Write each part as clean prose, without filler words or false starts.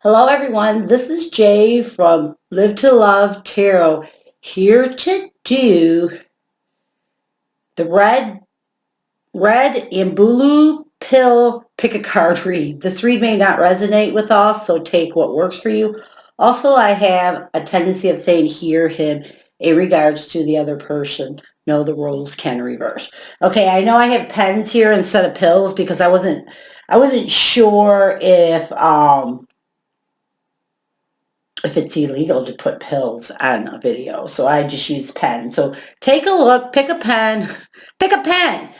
Hello everyone, this is Jay from Live to Love Tarot, here to do the red and blue pill pick a card read. This read may not resonate with all, so take what works for you. Also, I have a tendency of saying hear him in regards to the other person. No, the roles can reverse. Okay, I know I have pens here instead of pills because I wasn't sure if it's illegal to put pills on a video. So I just use pen. So take a look, pick a pen, pick a pen.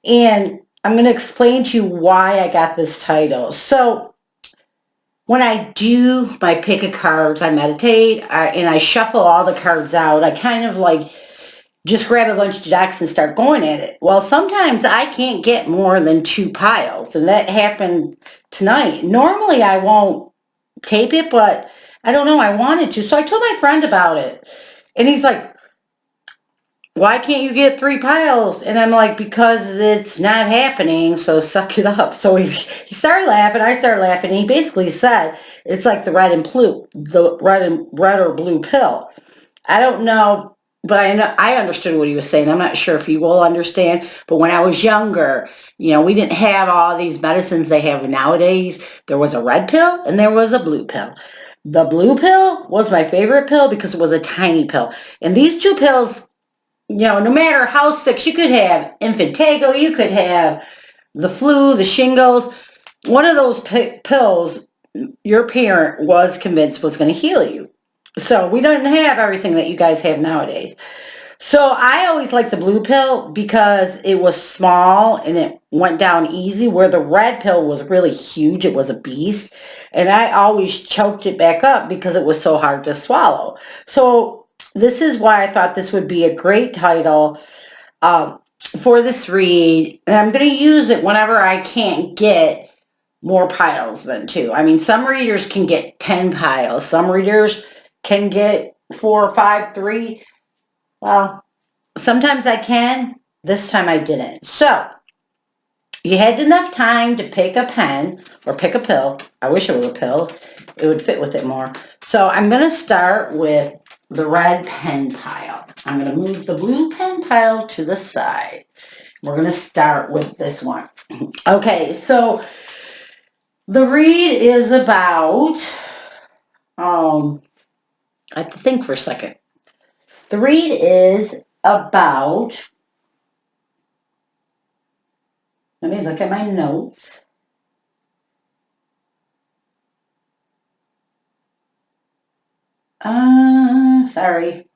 And I'm going to explain to you why I got this title. So when I do my pick of cards, I meditate and I shuffle all the cards out. I kind of like just grab a bunch of decks and start going at it. Well, sometimes I can't get more than two piles. And that happened tonight. Normally I won't tape it, but I don't know, I wanted to. So I told my friend about it. And he's like, why can't you get three piles? And I'm like, because it's not happening, so suck it up. So he started laughing, I started laughing, and he basically said, it's like the red or blue pill. I don't know, but I understood what he was saying. I'm not sure if you will understand, but when I was younger, we didn't have all these medicines they have nowadays. There was a red pill and there was a blue pill. The blue pill was my favorite pill because it was a tiny pill. And these two pills, no matter how sick, you could have Infantago, you could have the flu, the shingles. One of those pills, your parent was convinced was going to heal you. So we don't have everything that you guys have nowadays. So I always liked the blue pill because it was small and it went down easy, where the red pill was really huge. It was a beast. And I always choked it back up because it was so hard to swallow. So this is why I thought this would be a great title for this read. And I'm going to use it whenever I can't get more piles than two. I mean, some readers can get 10 piles. Some readers can get 4 or 5, 3. Well, sometimes I can. This time I didn't. So you had enough time to pick a pen or pick a pill. I wish it was a pill. It would fit with it more. So I'm going to start with the red pen pile. I'm going to move the blue pen pile to the side. We're going to start with this one. Okay, so the read is about, I have to think for a second. The read is about, let me look at my notes. Sorry.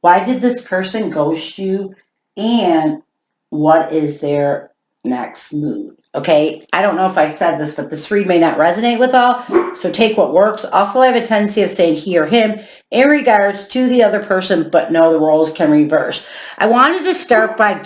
Why did this person ghost you? And what is their next move? Okay, I don't know if I said this, but this read may not resonate with all, so take what works. Also, I have a tendency of saying he or him in regards to the other person, but no, the roles can reverse. I wanted to start by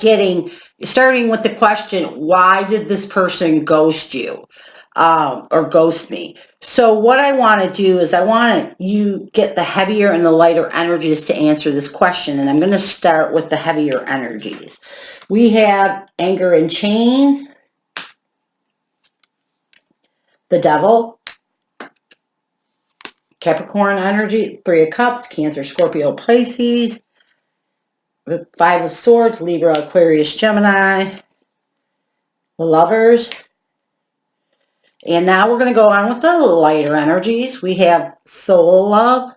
starting with the question, why did this person ghost you or ghost me? So what I want to do is I want you get the heavier and the lighter energies to answer this question, and I'm going to start with the heavier energies. We have anger and chains, the devil, Capricorn energy, 3 of Cups, Cancer, Scorpio, Pisces, the 5 of Swords, Libra, Aquarius, Gemini, the Lovers. And now we're going to go on with the lighter energies. We have soul love,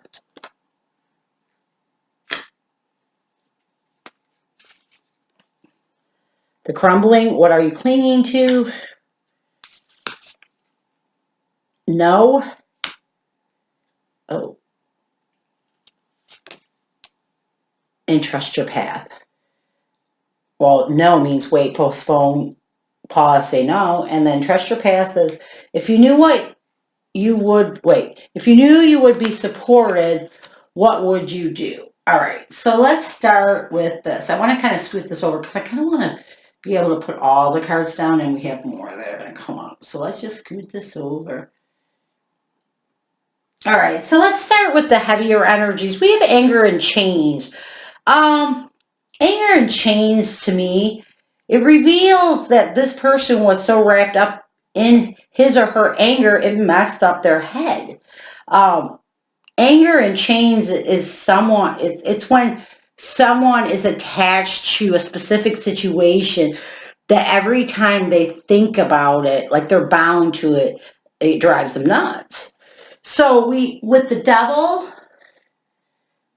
the crumbling, what are you clinging to? No. Oh. And trust your path. Well, no means wait, postpone, pause, say no, and then trust your path says, if you knew what you would, if you knew you would be supported, what would you do? All right, so let's start with this. I want to kind of scoot this over because I kind of want to be able to put all the cards down, and we have more that are going to come up. So let's just scoot this over. All right, so let's start with the heavier energies. We have anger and chains. Anger and chains, to me, it reveals that this person was so wrapped up in his or her anger, it messed up their head. Anger in chains is someone, it's when someone is attached to a specific situation that every time they think about it, like they're bound to it, it drives them nuts. So with the Devil,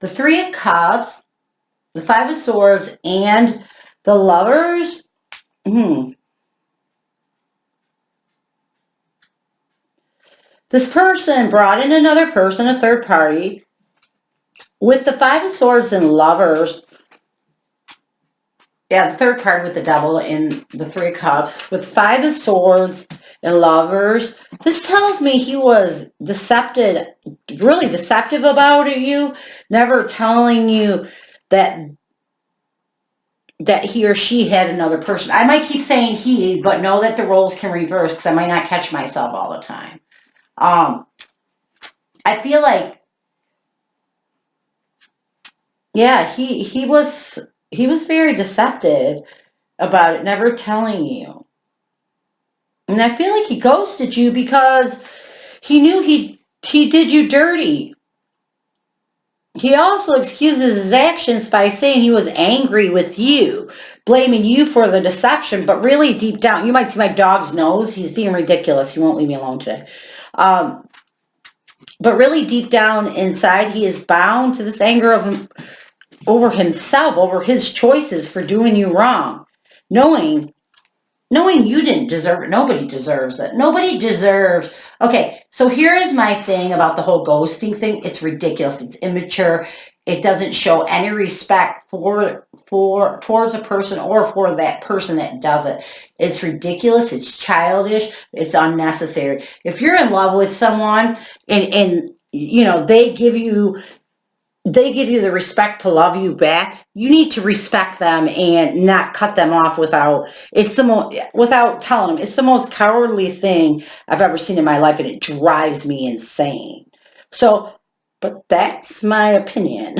the Three of Cups, the Five of Swords, and the Lovers, this person brought in another person, a third party. With the Five of Swords and Lovers, yeah, the third card with the Devil and the Three of Cups. With Five of Swords and Lovers, this tells me he was really deceptive about you, never telling you that he or she had another person. I might keep saying he, but know that the roles can reverse because I might not catch myself all the time. I feel like, yeah, he was very deceptive about it, never telling you. And I feel like he ghosted you because he knew he did you dirty. He also excuses his actions by saying he was angry with you, blaming you for the deception, but really deep down, you might see my dog's nose. He's being ridiculous. He won't leave me alone today. But really deep down inside, he is bound to this anger of him, over himself, over his choices for doing you wrong, knowing you didn't deserve it. Nobody deserves it. Nobody deserves. Okay, so here is my thing about the whole ghosting thing. It's ridiculous. It's immature. It doesn't show any respect towards a person or for that person that does it. It's ridiculous. It's childish. It's unnecessary. If you're in love with someone and you know they give you the respect to love you back, you need to respect them and not cut them off without telling them. It's the most cowardly thing I've ever seen in my life, and it drives me insane. So, but that's my opinion.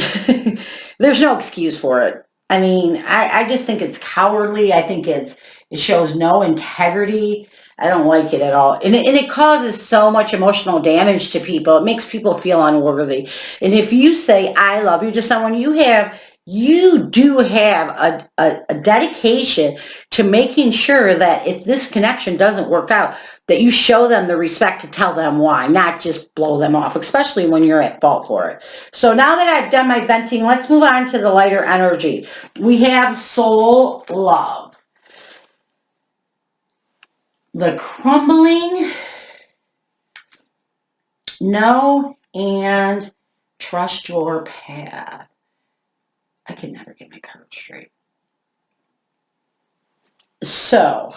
There's no excuse for it. I mean, I just think it's cowardly. I think it shows no integrity. I don't like it at all. And it causes so much emotional damage to people. It makes people feel unworthy. And if you say, I love you to someone, you do have a dedication to making sure that if this connection doesn't work out, that you show them the respect to tell them why, not just blow them off, especially when you're at fault for it. So now that I've done my venting, let's move on to the lighter energy. We have soul love. The crumbling, know and trust your path. I can never get my cards straight. So,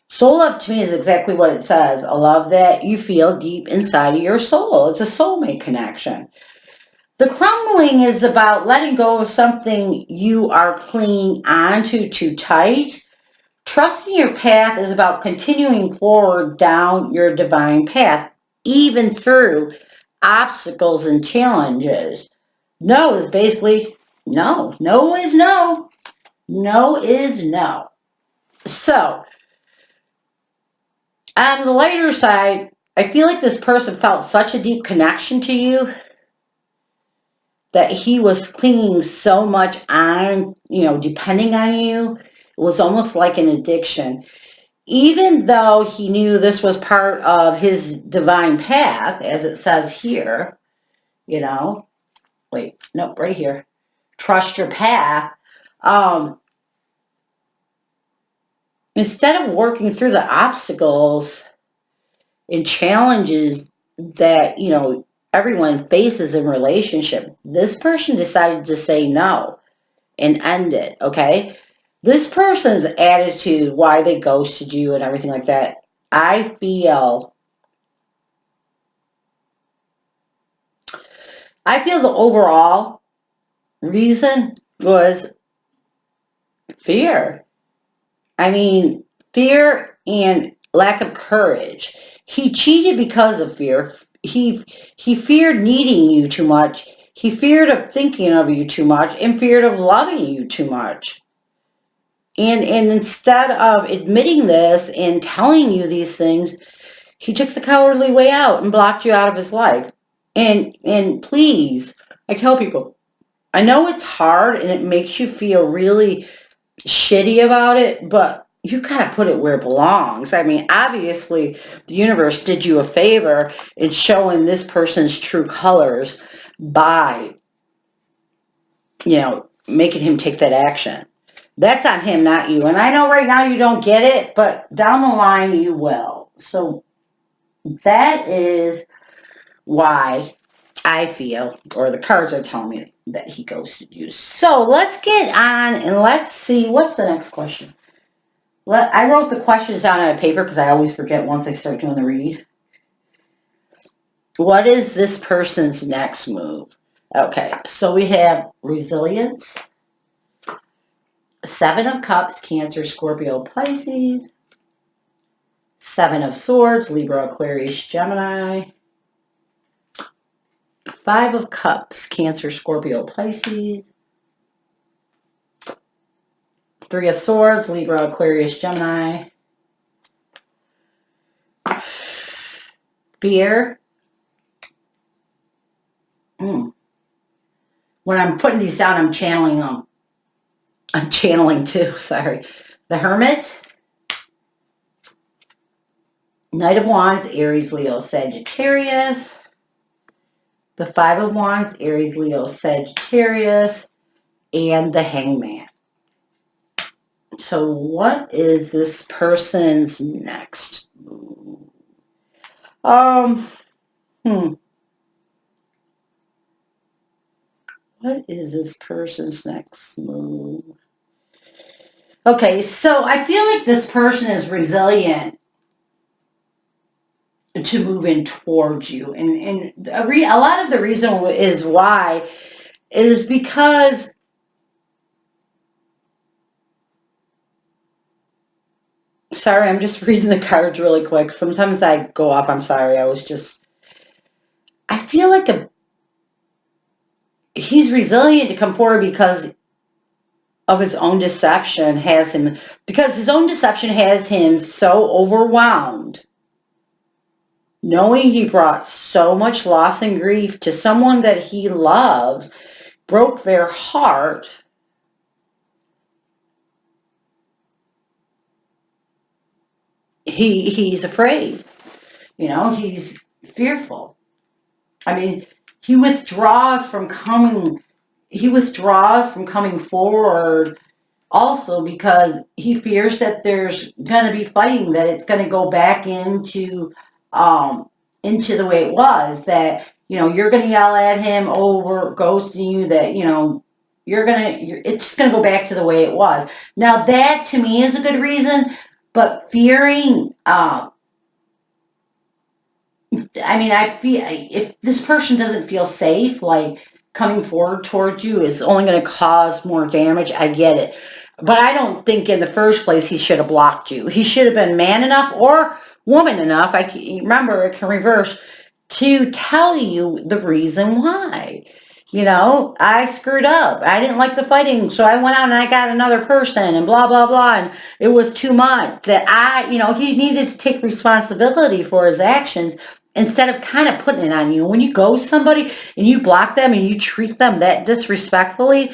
soul love to me is exactly what it says. A love that you feel deep inside of your soul. It's a soulmate connection. The crumbling is about letting go of something you are clinging onto too tight. Trusting your path is about continuing forward down your divine path, even through obstacles and challenges. No is basically no. No is no. No is no. So, on the lighter side, I feel like this person felt such a deep connection to you that he was clinging so much on, depending on you. It was almost like an addiction. Even though he knew this was part of his divine path, as it says here, right here, trust your path. Instead of working through the obstacles and challenges that, everyone faces in relationship, this person decided to say no and end it, okay? This person's attitude, why they ghosted you and everything like that, I feel the overall reason was fear. I mean, fear and lack of courage. He cheated because of fear. He feared needing you too much. He feared of thinking of you too much and feared of loving you too much. And instead of admitting this and telling you these things, he took the cowardly way out and blocked you out of his life. And please, I tell people, I know it's hard and it makes you feel really shitty about it, but you gotta put it where it belongs. I mean, obviously, the universe did you a favor in showing this person's true colors by, making him take that action. That's on him, not you. And I know right now you don't get it, but down the line you will. So that is why I feel, or the cards are telling me that he ghosted you. So let's get on and let's see, what's the next question? I wrote the questions down on a paper because I always forget once I start doing the read. What is this person's next move? Okay, so we have resilience, 7 of Cups, Cancer, Scorpio, Pisces, 7 of Swords, Libra, Aquarius, Gemini, 5 of Cups, Cancer, Scorpio, Pisces, 3 of Swords, Libra, Aquarius, Gemini, fear. When I'm putting these down, I'm channeling them. I'm channeling too, sorry. The Hermit, Knight of Wands, Aries, Leo, Sagittarius, the 5 of Wands, Aries, Leo, Sagittarius, and the Hangman. So what is this person's next move? What is this person's next move? Okay, so I feel like this person is resilient to move in towards you. And a lot of the reason is why is because sorry, I'm just reading the cards really quick. Sometimes I go off. I'm sorry. I feel like he's resilient to come forward because of his own deception because his own deception has him so overwhelmed, knowing he brought so much loss and grief to someone that he loves, broke their heart. He's afraid, he's fearful. I mean, he withdraws from coming forward also because he fears that there's going to be fighting, that it's going to go back into the way it was, that, you're going to yell at him over ghosting you, that, it's just going to go back to the way it was. Now that to me is a good reason, but fearing, I feel if this person doesn't feel safe, like coming forward towards you is only going to cause more damage. I get it. But I don't think in the first place he should have blocked you. He should have been man enough or woman enough, remember it can reverse, to tell you the reason why. I screwed up. I didn't like the fighting, so I went out and I got another person and blah, blah, blah. And it was too much that he needed to take responsibility for his actions instead of kind of putting it on you. When you ghost somebody and you block them and you treat them that disrespectfully,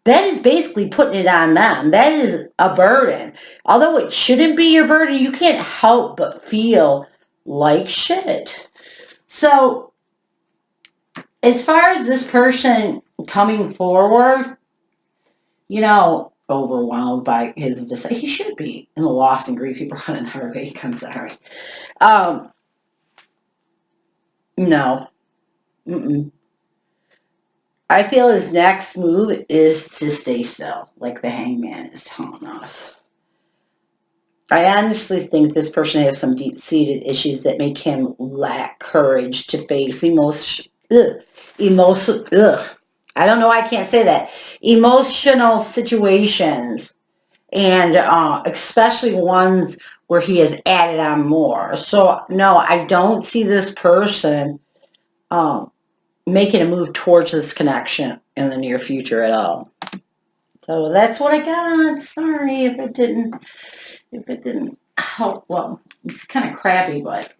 that is basically putting it on them. That is a burden. Although it shouldn't be your burden, you can't help but feel like shit. So, as far as this person coming forward, overwhelmed by his decision, he should be in the loss and grief he brought in heartache. I'm sorry. No. I feel his next move is to stay still, like the Hangman is telling us. I honestly think this person has some deep-seated issues that make him lack courage to face I don't know why I can't say that. Emotional situations, and especially ones where he has added on more. So, no, I don't see this person making a move towards this connection in the near future at all. So that's what I got. Sorry if it didn't help. Well, it's kind of crappy, but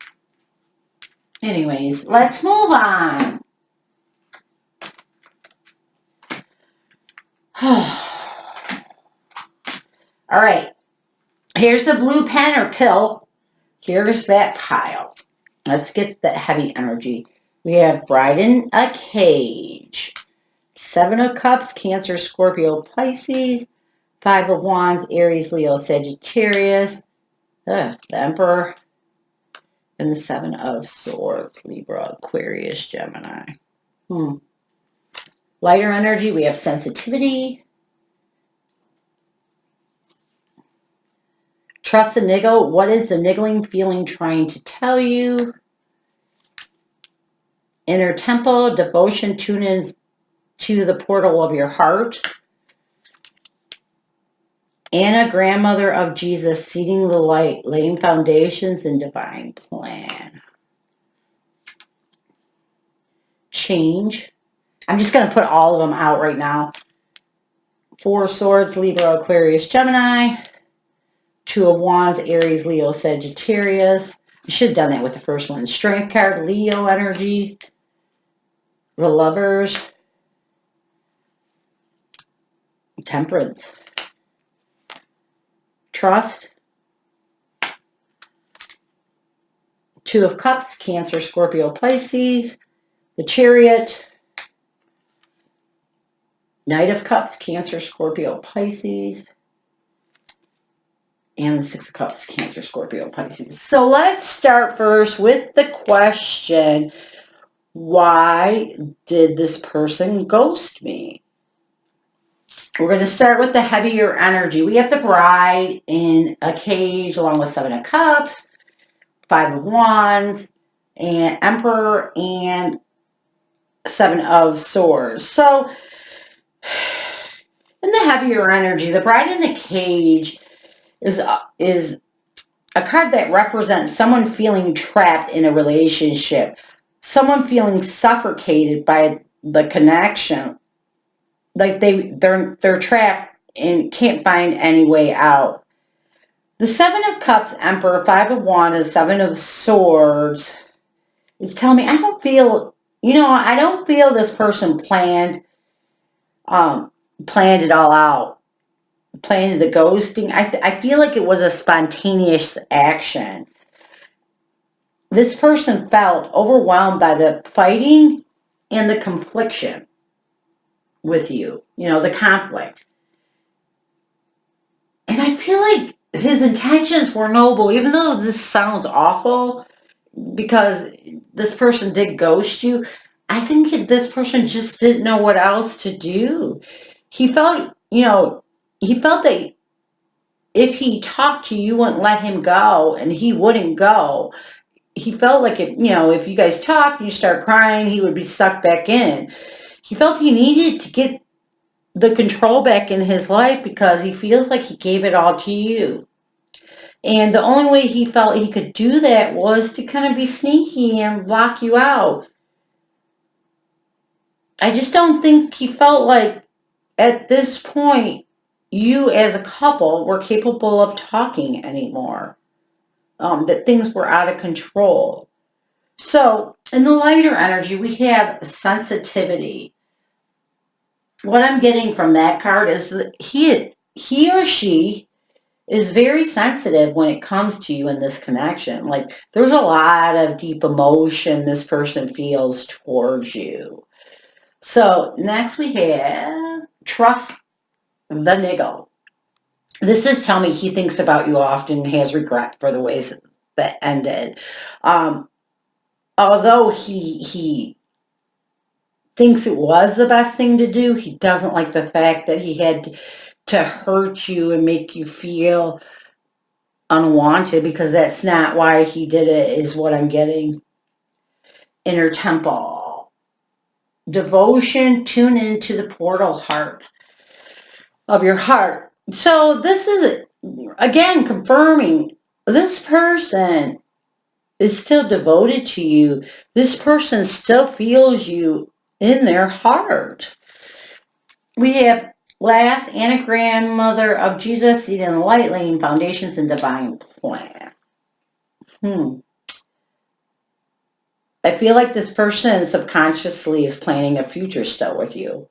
anyways, let's move on. All right. Here's the blue pen or pill. Here's that pile. Let's get the heavy energy. We have Bride in a Cage. 7 of Cups, Cancer, Scorpio, Pisces. 5 of Wands, Aries, Leo, Sagittarius. The Emperor. And the 7 of Swords, Libra, Aquarius, Gemini. Lighter energy, we have sensitivity. Trust the niggle. What is the niggling feeling trying to tell you? Inner temple, devotion, tune in to the portal of your heart. Anna, grandmother of Jesus, seeding the light, laying foundations and divine plan. Change. I'm just going to put all of them out right now. 4 Swords, Libra, Aquarius, Gemini. 2 of Wands, Aries, Leo, Sagittarius. I should have done that with the first one. Strength card, Leo energy. The Lovers. Temperance. Trust. 2 of Cups, Cancer, Scorpio, Pisces. The Chariot. Knight of Cups, Cancer, Scorpio, Pisces. And the 6 of Cups, Cancer, Scorpio, Pisces. So let's start first with the question, why did this person ghost me? We're going to start with the heavier energy. We have the Bride in a Cage along with 7 of Cups, 5 of Wands, and Emperor, and 7 of Swords. So in the heavier energy, the Bride in the Cage is a card that represents someone feeling trapped in a relationship, someone feeling suffocated by the connection, like they're trapped and can't find any way out. The 7 of Cups, Emperor, 5 of Wands, and 7 of Swords is telling me I don't feel this person planned it all out. Planned the ghosting. I feel like it was a spontaneous action. This person felt overwhelmed by the fighting and the confliction with you, the conflict. And I feel like his intentions were noble, even though this sounds awful because this person did ghost you. I think this person just didn't know what else to do. He felt that if he talked to you, you wouldn't let him go, and he wouldn't go. He felt like if you guys talked and you start crying, he would be sucked back in. He felt he needed to get the control back in his life because he feels like he gave it all to you. And the only way he felt he could do that was to kind of be sneaky and block you out. I just don't think he felt like at this point you as a couple were capable of talking anymore. That things were out of control. So in the lighter energy, we have sensitivity. What I'm getting from that card is that he or she is very sensitive when it comes to you in this connection. Like there's a lot of deep emotion this person feels towards you. So next we have trust the niggle. This is telling me he thinks about you often, has regret for the ways that ended. Although he thinks it was the best thing to do, he doesn't like the fact that he had to hurt you and make you feel unwanted, because that's not why he did it, is what I'm getting. Inner temple. Devotion, tune into the portal heart of your heart. So this is, again, confirming this person is still devoted to you. This person still feels you in their heart. We have Last, Anna, grandmother of Jesus, seated in the light, laying foundations and divine plan. I feel like this person subconsciously is planning a future still with you.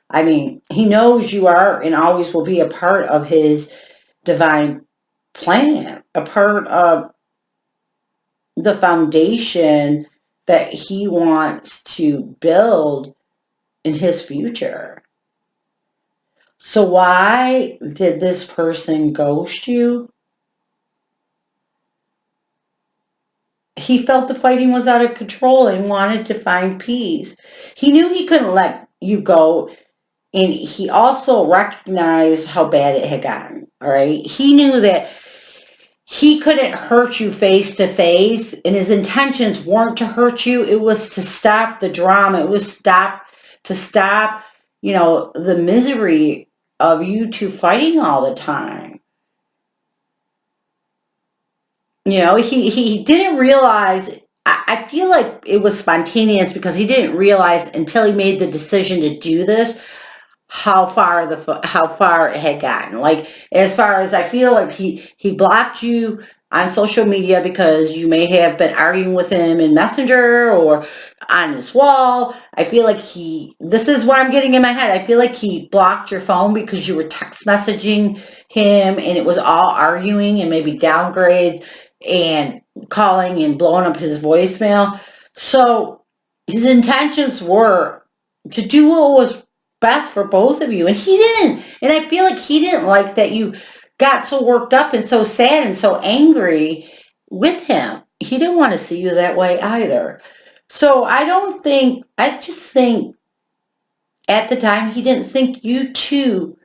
I mean, he knows you are and always will be a part of his divine plan, a part of the foundation that he wants to build in his future. So why did this person ghost you? He felt the fighting was out of control and wanted to find peace. He knew he couldn't let you go, and he also recognized how bad it had gotten. All right. He knew that he couldn't hurt you face to face, and his intentions weren't to hurt you. It was to stop the drama. It was to stop, the misery of you two fighting all the time. He didn't realize. I feel like it was spontaneous because he didn't realize until he made the decision to do this how far it had gotten. Like, as far as I feel like he blocked you on social media because you may have been arguing with him in Messenger or on his wall. I feel like this is what I'm getting in my head. I feel like he blocked your phone because you were text messaging him and it was all arguing and maybe downgrades and calling and blowing up his voicemail. So his intentions were to do what was best for both of you, and he didn't. And I feel like he didn't like that you got so worked up and so sad and so angry with him. He didn't want to see you that way either. So I just think at the time he didn't think you two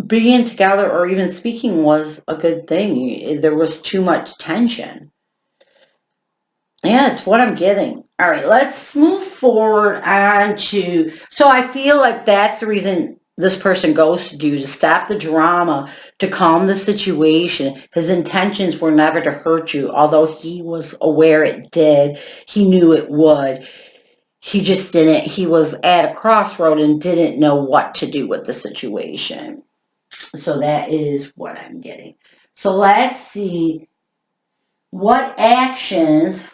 being together or even speaking was a good thing. There was too much tension. Yeah, it's what I'm getting. All right, let's move forward on to, so I feel like that's the reason this person ghosted you, to stop the drama, to calm the situation. His intentions were never to hurt you, although he was aware it did. He knew it would. He just didn't, he was at a crossroad and didn't know what to do with the situation. So that is what I'm getting. So let's see what actions.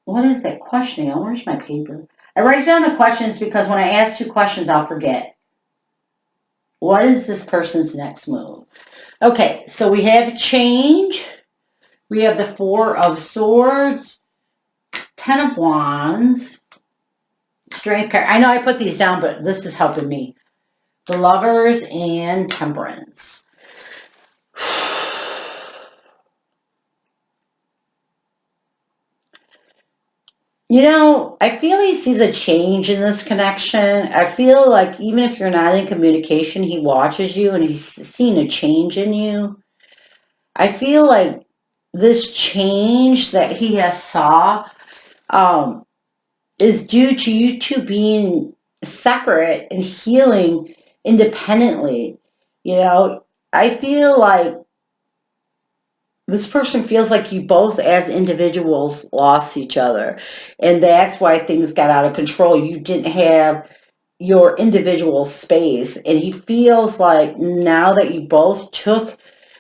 What is that questioning? Where's my paper? I write down the questions because when I ask 2 questions, I'll forget. What is this person's next move? Okay, so we have change. We have the 4 of Swords, 10 of Wands, Strength card. I know I put these down, but this is helping me. The Lovers and Temperance. I feel he sees a change in this connection. I feel like even if you're not in communication, he watches you and he's seen a change in you. I feel like this change that he has saw is due to you two being separate and healing independently. I feel like this person feels like you both as individuals lost each other, and that's why things got out of control. You didn't have your individual space, and he feels like now that you both took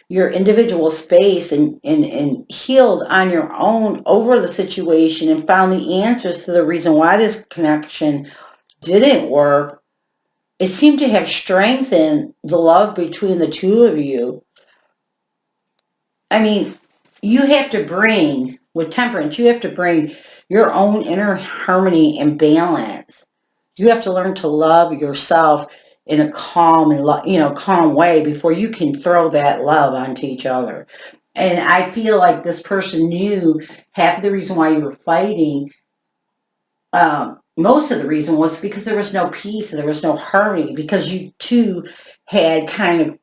your individual space and healed on your own over the situation and found the answers to the reason why this connection didn't work, it seemed to have strengthened the love between the two of you. I mean, you have to bring, with Temperance, you have to bring your own inner harmony and balance. You have to learn to love yourself in a calm and calm way before you can throw that love onto each other. And I feel like this person knew half of the reason why you were fighting. Most of the reason was because there was no peace, there was no harmony, because you two had kind of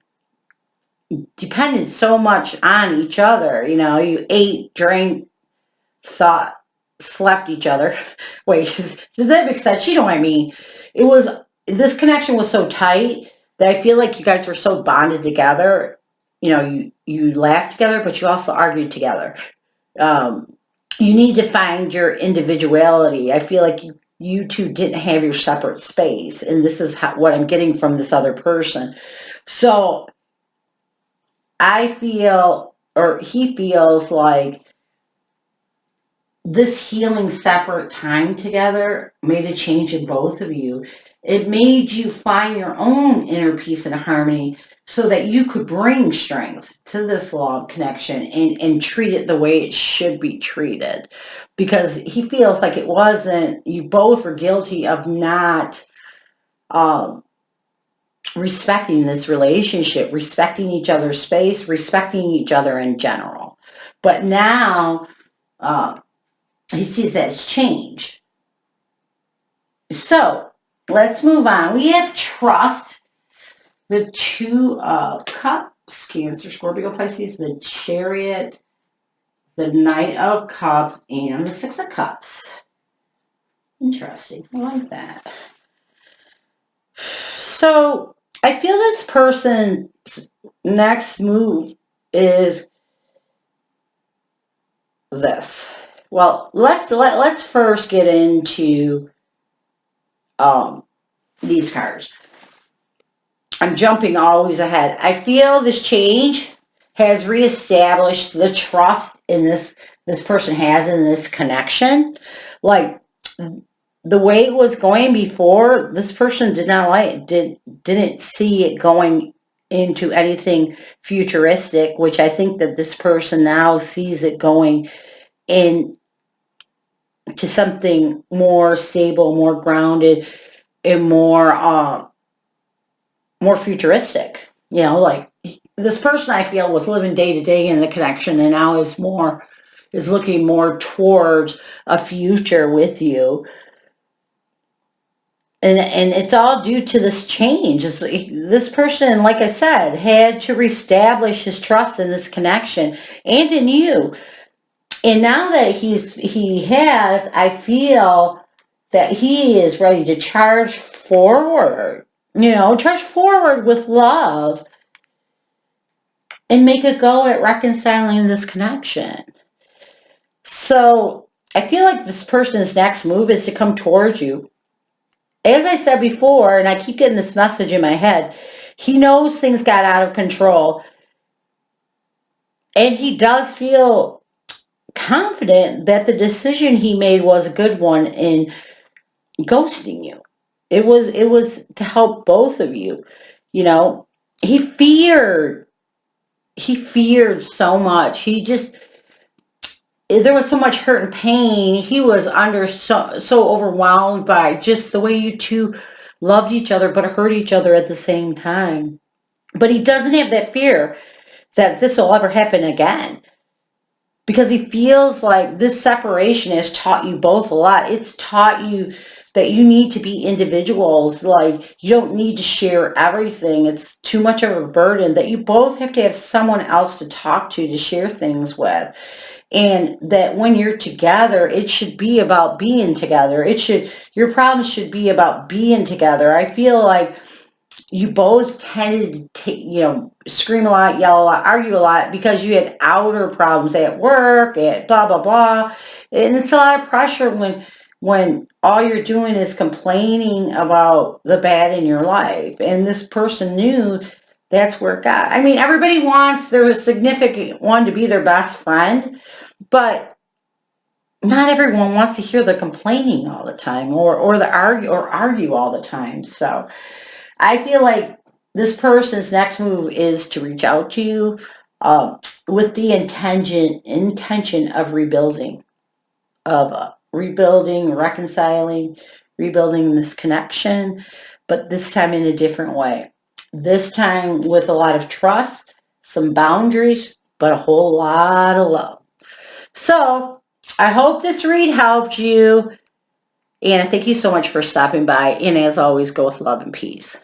depended so much on each other. You ate, drank, thought, slept each other. Wait, does that make sense? You know what I mean? This connection was so tight that I feel like you guys were so bonded together. You laughed together, but you also argued together. You need to find your individuality. I feel like you two didn't have your separate space. And this is what I'm getting from this other person. So I feel, or he feels like this healing separate time together made a change in both of you. It made you find your own inner peace and harmony so that you could bring strength to this love connection and treat it the way it should be treated. Because he feels like it wasn't, you both were guilty of not respecting this relationship, respecting each other's space, respecting each other in general. But now, he sees that's changed. So let's move on. We have trust, the Two of Cups, Cancer, Scorpio, Pisces, the Chariot, the Knight of Cups, and the Six of Cups. Interesting. I like that. So I feel this person's next move is this. Well, let's first get into these cards. I'm jumping always ahead. I feel this change has reestablished the trust in this person has in this connection. Like the way it was going before, this person didn't see it going into anything futuristic, which I think that this person now sees it going in to something more stable, more grounded, and more futuristic. You know, like this person I feel was living day to day in the connection and now is looking more towards a future with you. And it's all due to this change. This person, like I said, had to reestablish his trust in this connection and in you. And now that he has, I feel that he is ready to charge forward. Charge forward with love and make a go at reconciling this connection. So I feel like this person's next move is to come towards you. As I said before, and I keep getting this message in my head, he knows things got out of control. And he does feel confident that the decision he made was a good one in ghosting you. It was to help both of you. He feared so much. There was so much hurt and pain. He was under so overwhelmed by just the way you two loved each other but hurt each other at the same time. But he doesn't have that fear that this will ever happen again, because he feels like this separation has taught you both a lot. It's taught you that you need to be individuals. Like, you don't need to share everything. It's too much of a burden, that you both have to have someone else to talk to share things with. And that when you're together, it should be about being together. Your problems should be about being together. I feel like you both tended to, scream a lot, yell a lot, argue a lot because you had outer problems at work, at blah, blah, blah. And it's a lot of pressure when all you're doing is complaining about the bad in your life. And this person knew that's where it got. I mean, everybody wants their significant one to be their best friend, but not everyone wants to hear the complaining all the time or argue all the time. So I feel like this person's next move is to reach out to you with the intention of rebuilding, reconciling, rebuilding this connection, but this time in a different way. This time with a lot of trust, some boundaries, but a whole lot of love. So I hope this read helped you. And thank you so much for stopping by. And as always, go with love and peace.